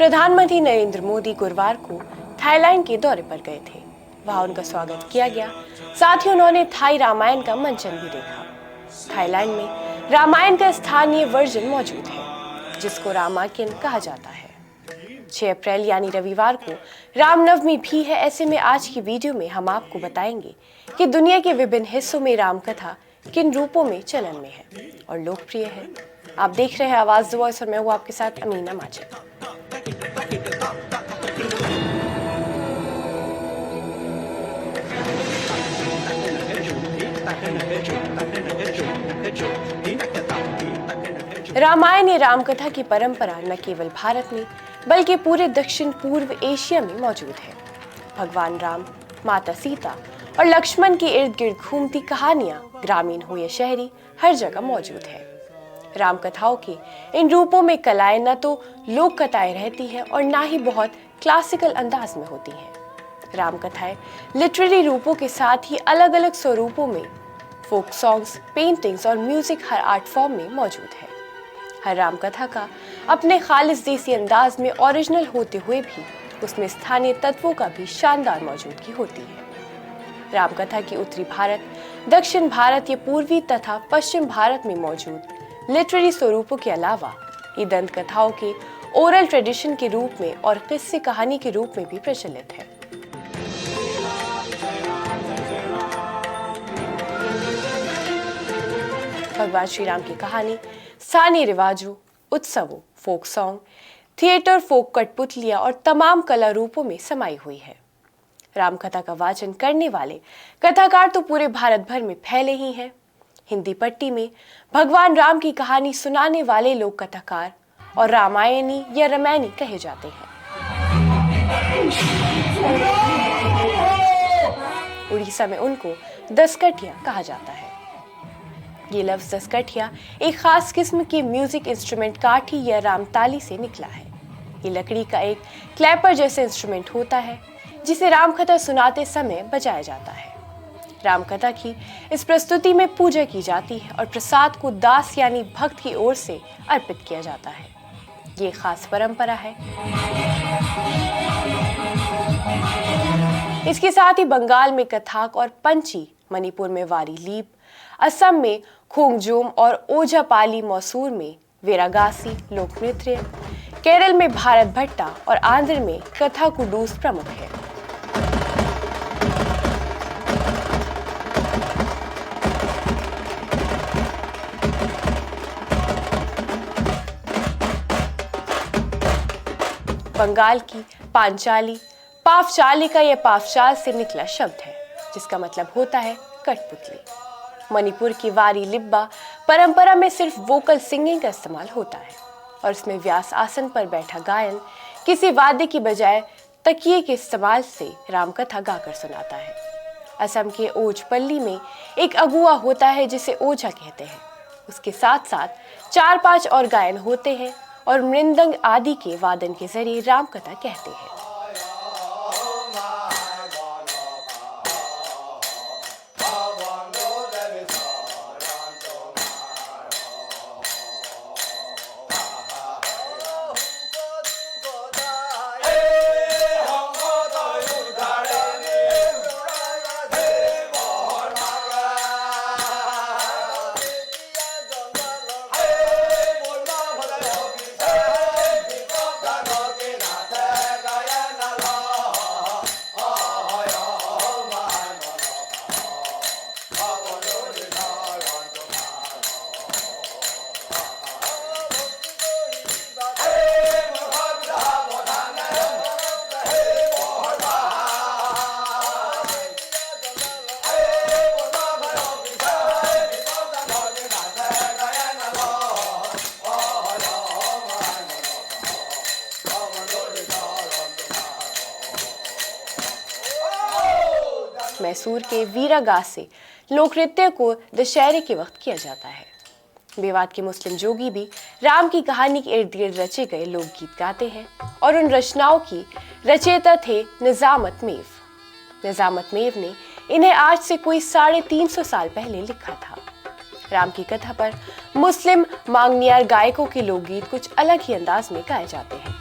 प्रधानमंत्री नरेंद्र मोदी गुरुवार को थाईलैंड के दौरे पर गए थे। वहां उनका स्वागत किया गया। साथ ही उन्होंने थाई रामायण का मंचन भी देखा। थाईलैंड में रामायण का स्थानीय वर्जन मौजूद है, जिसको रामायण कहा जाता है। 6 अप्रैल यानी रविवार को रामनवमी भी है। ऐसे में आज की वीडियो में हम आपको बताएंगे कि दुनिया के विभिन्न हिस्सों में राम कथा किन रूपों में चलन में है और लोकप्रिय है। आप देख रहे हैं आवाज द वॉइस और मैं हूं आपके साथ अमीना माजिद। रामायण या रामकथा की परंपरा न केवल भारत में बल्कि पूरे दक्षिण पूर्व एशिया में मौजूद है। भगवान राम, माता सीता और लक्ष्मण के इर्द गिर्द घूमती कहानियां ग्रामीण हो या शहरी हर जगह मौजूद है। राम कथाओं के इन रूपों में कलाएं न तो लोक कथाएं रहती हैं और ना ही बहुत क्लासिकल अंदाज में होती हैं। राम कथाएं लिटरेरी रूपों के साथ ही अलग अलग स्वरूपों में फोक सॉन्ग्स, पेंटिंग्स और म्यूजिक हर आर्ट फॉर्म में मौजूद है। हर राम कथा का अपने खालिस देसी अंदाज में ओरिजिनल होते हुए भी उसमें स्थानीय तत्वों का भी शानदार मौजूदगी होती है। राम कथा की उत्तरी भारत, दक्षिण भारत या पूर्वी तथा पश्चिम भारत में मौजूद लिटरेरी स्वरूपों के अलावा ये दंत कथाओं के ओरल ट्रेडिशन के रूप में और किस्से कहानी के रूप में भी प्रचलित है। भगवान श्री राम की कहानी स्थानीय रिवाजों, उत्सवों, फोक सॉन्ग, थिएटर, फोक कठपुतलियां और तमाम कला रूपों में समाई हुई है। राम कथा का वाचन करने वाले कथाकार तो पूरे भारत भर में फैले ही हैं। हिंदी पट्टी में भगवान राम की कहानी सुनाने वाले लोग कथाकार और रामायणी या रामायणी कहे जाते हैं। उड़ीसा में उनको दसकठिया कहा जाता है। ये लफ्ज दसकठिया एक खास किस्म के म्यूजिक इंस्ट्रूमेंट काठी या रामताली से निकला है। ये लकड़ी का एक क्लैपर जैसा इंस्ट्रूमेंट होता है जिसे रामकथा सुनाते समय बजाया जाता है। रामकथा की इस प्रस्तुति में पूजा की जाती है और प्रसाद को दास यानी भक्त की ओर से अर्पित किया जाता है। ये खास परंपरा है। इसके साथ ही बंगाल में कथाक और पंची, मणिपुर में वारी लीप, असम में खोंगजोम और ओझापाली, मैसूर में वीरागासी लोक नृत्य, केरल में भारत भट्टा और आंध्र में कथा कुडूस प्रमुख है। बंगाल की पांचाली पावचालिका या पावचाल से निकला शब्द है, जिसका मतलब होता है कठपुतली। मणिपुर की वारी लिब्बा परंपरा में सिर्फ वोकल सिंगिंग का इस्तेमाल होता है और इसमें व्यास आसन पर बैठा गायन किसी वाद्य की बजाय तकिए के इस्तेमाल से रामकथा गाकर सुनाता है। असम के ओझपल्ली में एक अगुआ होता है जिसे ओझा कहते हैं। उसके साथ साथ 4-5 और गायन होते हैं और मृदंग आदि के वादन के जरिए रामकथा कहते हैं। मैसूर के वीरागास से लोक नृत्य को दशहरे के वक्त किया जाता है। मेवात के मुस्लिम जोगी भी राम की कहानी के इर्द गिर्द रचे गए लोकगीत गाते हैं और उन रचनाओं की रचयिता थे निजामत मेव। निजामत मेव ने इन्हें आज से कोई 350 साल पहले लिखा था। राम की कथा पर मुस्लिम मांगनियार गायकों के लोकगीत कुछ अलग ही अंदाज में गाए जाते हैं।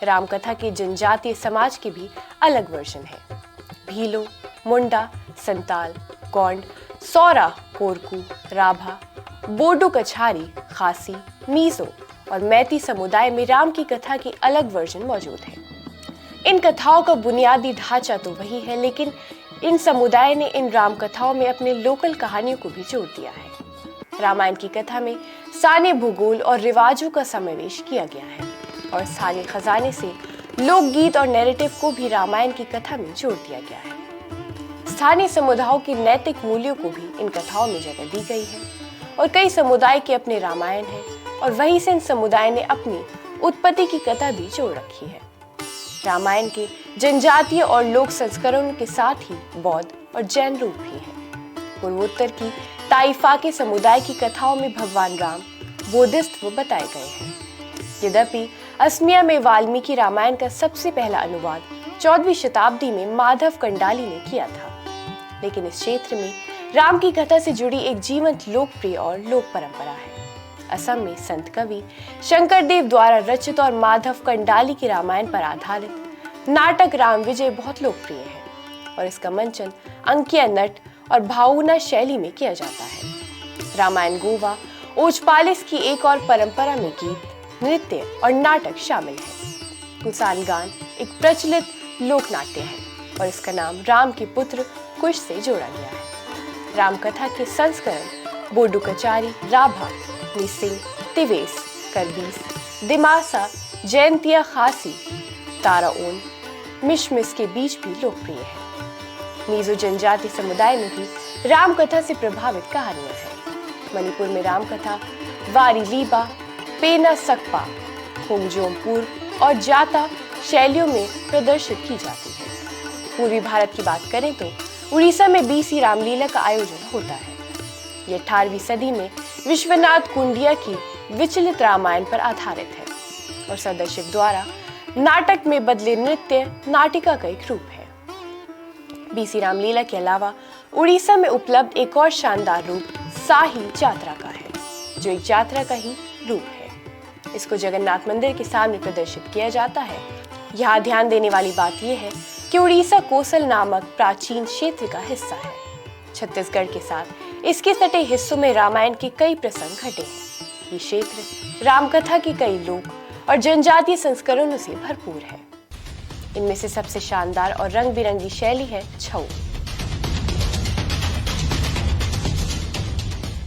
रामकथा के जनजातीय समाज के भी अलग वर्जन है। भीलो, मुंडा, संताल, गोंड, सौरा, कोरकू, राभा, बोडो कछारी, खासी, मीजो और मैती समुदाय में राम की कथा की अलग वर्जन मौजूद है। इन कथाओं का बुनियादी ढांचा तो वही है, लेकिन इन समुदाय ने इन राम कथाओं में अपने लोकल कहानियों को भी जोड़ दिया है। रामायण की कथा में स्थानीय भूगोल और रिवाजों का समावेश किया गया है और स्थानीय खजाने से लोकगीत और नैरेटिव को भी रामायण की कथा में जोड़ दिया गया है। स्थानीय समुदायों की नैतिक मूल्यों को भी इन कथाओं में जगह दी गई है और कई समुदाय के अपने रामायण हैं और वहीं से इन समुदाय ने अपनी उत्पत्ति की कथा भी जोड़ रखी है। रामायण के जनजातीय और लोक संस्करणों के साथ ही बौद्ध और जैन रूप भी हैं। पूर्वोत्तर की ताइफा के समुदाय की कथाओं में भगवान राम बोधिस्त्व बताए गए हैं। यद्यपि असमिया में वाल्मीकि रामायण का सबसे पहला अनुवाद 14वीं शताब्दी में माधव कंडाली ने किया था, लेकिन इस क्षेत्र में राम की कथा से जुड़ी एक जीवंत लोकप्रिय और लोक परंपरा है। असम में संत कवि शंकरदेव द्वारा रचित और माधव कंडाली की रामायण पर आधारित नाटक राम विजय बहुत लोकप्रिय है और इसका मंचन अंकिया नट और भावना शैली में किया जाता है। रामायण गोवा ओजपालिस की एक और परंपरा में गीत, नृत्य और नाटक शामिल है। कुसान गान एक प्रचलित लोक नाट्य है और इसका नाम राम के पुत्र कुश से जोड़ा गया है। रामकथा के संस्करण बोडो कचारी, राभा, निसिंग, तिवेस, करबीस, दिमासा, जैंतिया, खासी, ताराओन, मिशमिश के बीच भी लोकप्रिय है। मीजो जनजाति समुदाय में भी रामकथा से प्रभावित कहानियां हैं। मणिपुर में रामकथा वारी लीबा, पेना सकपा, होंगजोमपुर और जाता शैलियों में प्रदर्शित की जाती है। पूर्वी भारत की बात करें तो उड़ीसा में बीसी रामलीला का आयोजन होता है। यह 18वीं सदी में विश्वनाथ कुंडिया की विचलित रामायण पर आधारित है और सदाशिव द्वारा नाटक में बदले नृत्य नाटिका का एक रूप है। बीसी रामलीला के अलावा उड़ीसा में उपलब्ध एक और शानदार रूप साही जात्रा का है, जो एक यात्रा का ही रूप है। इसको जगन्नाथ मंदिर के सामने प्रदर्शित किया जाता है। यहाँ ध्यान देने वाली बात यह है कि उड़ीसा कोसल नामक प्राचीन क्षेत्र का हिस्सा है। छत्तीसगढ़ के साथ इसके सटे हिस्सों में रामायण के कई प्रसंग घटे हैं। ये क्षेत्र रामकथा के कई लोक और जनजातीय संस्करणों से भरपूर है। इनमें से सबसे शानदार और रंग बिरंगी शैली है छऊ।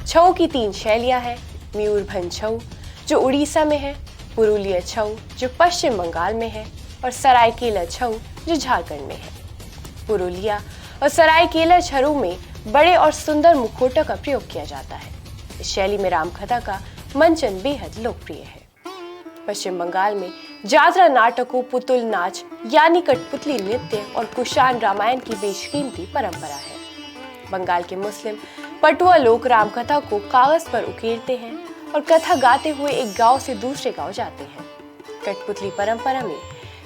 छऊ की 3 शैलियां हैं। मयूरभंज छऊ जो उड़ीसा में है, पुरुलिया छऊ जो पश्चिम बंगाल में है और सरायकेला छऊ जो झारखंड में है। पुरुलिया और सरायकेला छऊ में बड़े और सुंदर मुखौटों का प्रयोग किया जाता है। इस शैली में रामकथा का मंचन बेहद लोकप्रिय है। पश्चिम बंगाल में जात्रा नाटकों, पुतुल नाच यानी कठपुतली नृत्य और कुशान रामायण की बेशकीमती परंपरा है। बंगाल के मुस्लिम पटुआ लोग रामकथा को कागज पर उकेरते हैं और कथा गाते हुए एक गांव से दूसरे गांव जाते हैं। कठपुतली परंपरा में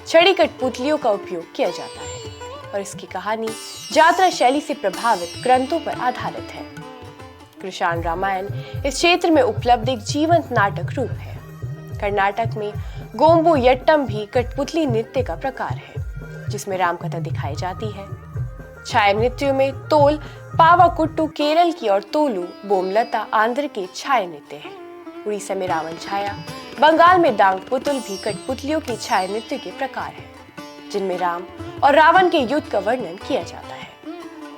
छड़ी कठपुतलियों का उपयोग किया जाता है और इसकी कहानी जात्रा शैली से प्रभावित ग्रंथों पर आधारित है। कृषाण रामायण इस क्षेत्र में उपलब्ध एक जीवंत नाटक रूप है। कर्नाटक में गोम्बो यट्टम भी कठपुतली नृत्य का प्रकार है, जिसमें रामकथा दिखाई जाती है। छाया नृत्यों में तोल पावाकुट्टू केरल की और तोलू बोमलता आंध्र के छाया नृत्य है। उड़ीसा में रावण छाया, बंगाल में दांग पुतुल भी कठपुतलियों के छाया नृत्य के प्रकार है, जिनमें राम और रावण के युद्ध का वर्णन किया जाता है।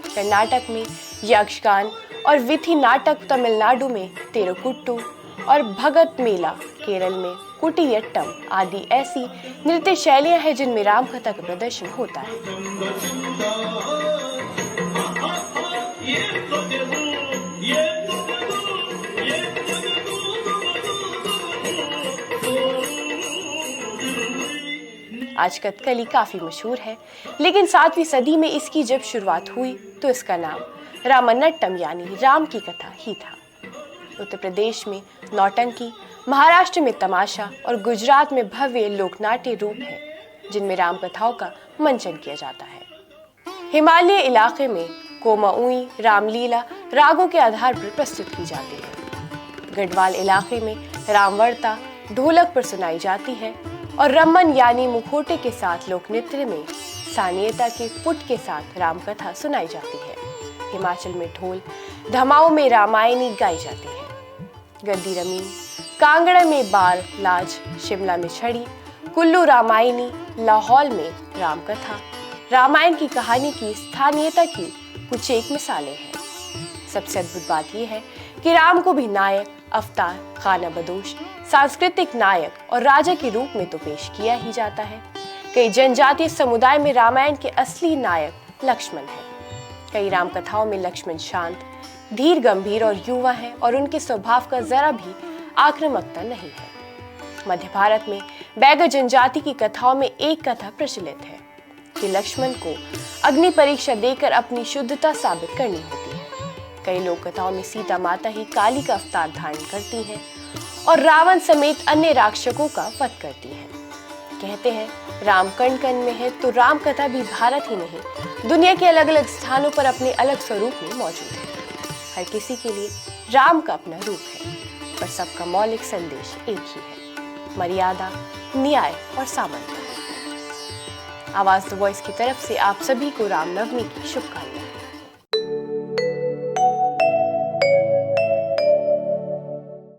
कर्नाटक में यक्षगान और विथि नाटक, तमिलनाडु में तेरुकुट्टू और भगत मेला, केरल में कुटियट्टम आदि ऐसी नृत्य शैलियां हैं जिनमें रामकथा का प्रदर्शन होता है। आज कथकली काफी मशहूर है, लेकिन 7वीं सदी में इसकी जब शुरुआत हुई तो इसका नाम रामनट्टम यानी राम की कथा ही था। उत्तर प्रदेश में नौटंकी, महाराष्ट्र में तमाशा और गुजरात में भव्य लोकनाट्य रूप है, जिनमें राम कथाओं का मंचन किया जाता है। हिमालय इलाके में कोमाऊई रामलीला रागों के आधार पर प्रस्तुत की जाती है। गढ़वाल इलाके में रामवर्ता ढोलक पर सुनाई जाती है और रमन यानी मुखौटे के साथ लोक नृत्य में स्थानीयता के पुट के साथ रामकथा सुनाई जाती है। हिमाचल में ढोल धमाओं में रामायणी गाई जाती है। गद्दी रमीन, कांगड़ा में बार लाज, शिमला में छड़ी, कुल्लू रामायणी, लाहौल में रामकथा रामायण की कहानी की स्थानीयता की कुछ एक मिसालें हैं। सबसे अद्भुत बात यह है कि राम को भी नायक, अवतार, खाना बदोश, सांस्कृतिक नायक और राजा के रूप में तो पेश किया ही जाता है। कई जनजातीय समुदाय में रामायण के असली नायक लक्ष्मण हैं। कई रामकथाओं में लक्ष्मण शांत, धीर, गंभीर और युवा हैं और उनके स्वभाव का जरा भी आक्रामकता नहीं है। मध्य भारत में बैगर जनजाति की कथाओं में एक कथा प्रचलित है कि लक्ष्मण को अग्नि परीक्षा देकर अपनी शुद्धता साबित करनी होती है। कई लोक कथाओं में सीता माता ही काली का अवतार धारण करती हैं और रावण समेत अन्य राक्षसों का वध करती हैं। कहते हैं राम कण कण में है, तो राम कथा भी भारत ही नहीं दुनिया के अलग अलग स्थानों पर अपने अलग स्वरूप में मौजूद है। हर किसी के लिए राम का अपना रूप है, पर सबका मौलिक संदेश एक ही है, मर्यादा, न्याय और सामंजस्य। आवाज द वॉइस की तरफ से आप सभी को रामनवमी की शुभकामनाएं।